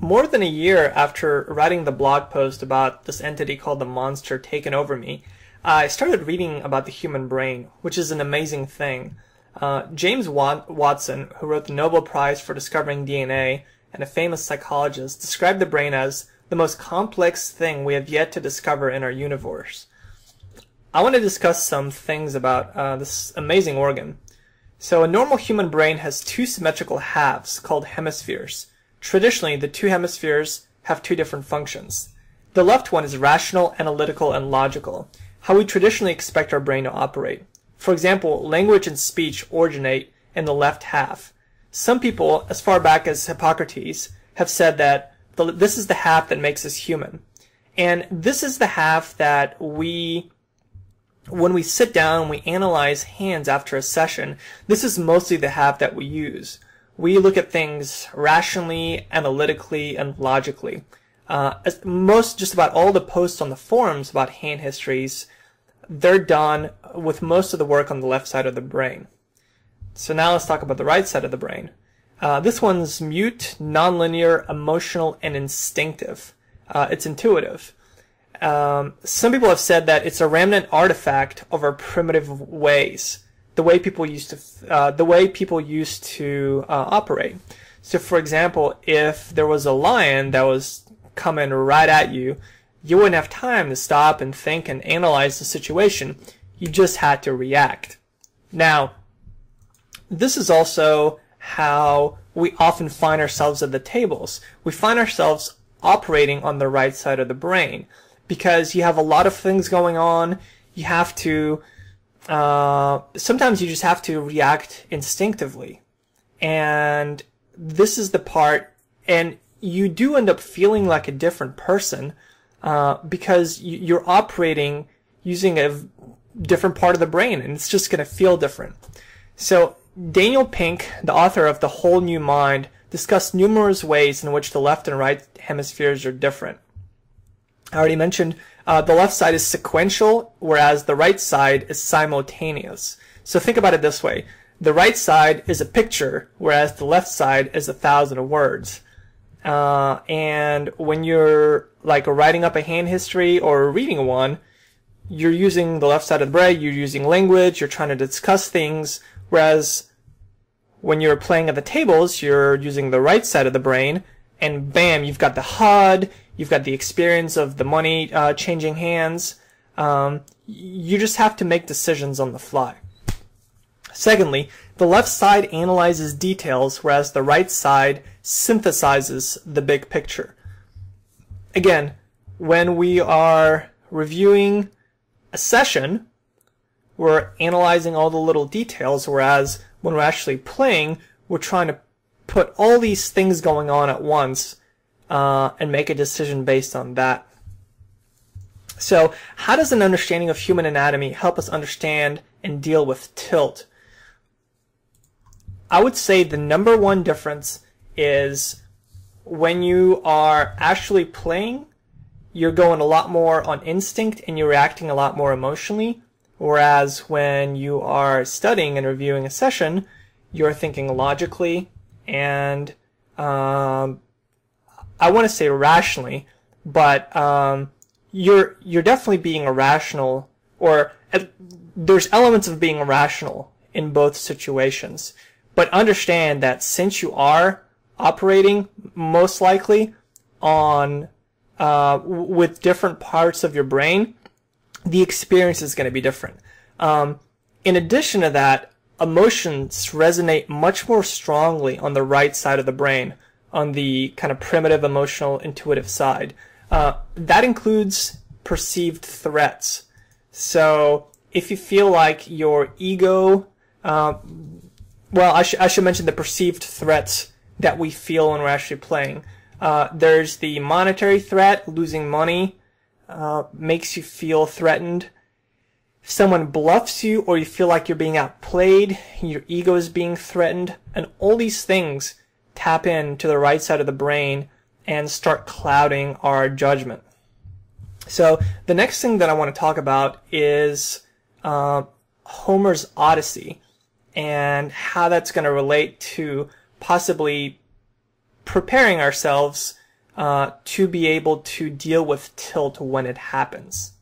more than a year after writing the blog post about this entity called the monster taking over me, I started reading about the human brain, which is an amazing thing. James Watson, who wrote the Nobel Prize for discovering DNA and a famous psychologist, described the brain as the most complex thing we have yet to discover in our universe. I want to discuss some things about this amazing organ. So a normal human brain has two symmetrical halves called hemispheres. Traditionally, the two hemispheres have two different functions. The left one is rational, analytical, and logical, how we traditionally expect our brain to operate. For example, language and speech originate in the left half. Some people, as far back as Hippocrates, have said that this is the half that makes us human. And this is the half that when we sit down and we analyze hands after a session, this is mostly the half that we use. We look at things rationally, analytically, and logically. Just about all the posts on the forums about hand histories, they're done with most of the work on the left side of the brain. So now let's talk about the right side of the brain. This one's mute, nonlinear, emotional, and instinctive. It's intuitive. Some people have said that it's a remnant artifact of our primitive ways, the way people used to operate. So, for example, if there was a lion that was coming right at you, you wouldn't have time to stop and think and analyze the situation. You just had to react. Now, this is also how we often find ourselves at the tables. We find ourselves operating on the right side of the brain, because you have a lot of things going on. You have to, sometimes you just have to react instinctively. And this is the part, and you do end up feeling like a different person, because you're operating using a different part of the brain, and it's just going to feel different. So Daniel Pink, the author of The Whole New Mind, discussed numerous ways in which the left and right hemispheres are different. I already mentioned the left side is sequential, whereas the right side is simultaneous. So think about it this way. The right side is a picture, whereas the left side is 1,000 words. And when you're like writing up a hand history or reading one, you're using the left side of the brain, you're using language, you're trying to discuss things, whereas when you're playing at the tables, you're using the right side of the brain, and bam, you've got the HUD, you've got the experience of the money changing hands. You just have to make decisions on the fly. Secondly, the left side analyzes details, whereas the right side synthesizes the big picture. Again, when we are reviewing a session, we're analyzing all the little details, whereas when we're actually playing, we're trying to put all these things going on at once and make a decision based on that. So how does an understanding of human anatomy help us understand and deal with tilt? I would say the number one difference is when you are actually playing, you're going a lot more on instinct and you're reacting a lot more emotionally, whereas when you are studying and reviewing a session, you're thinking logically and I want to say rationally, but you're definitely being irrational, or there's elements of being irrational in both situations. But understand that since you are operating most likely on with different parts of your brain, the experience is going to be different. In addition to that, emotions resonate much more strongly on the right side of the brain, on the kind of primitive, emotional, intuitive side. That includes perceived threats. So if you feel like your ego, well, I should mention the perceived threats that we feel when we're actually playing. There's the monetary threat. Losing money makes you feel threatened. If someone bluffs you or you feel like you're being outplayed, your ego is being threatened, and all these things tap into the right side of the brain and start clouding our judgment. So the next thing that I want to talk about is Homer's Odyssey and how that's going to relate to possibly preparing ourselves to be able to deal with tilt when it happens.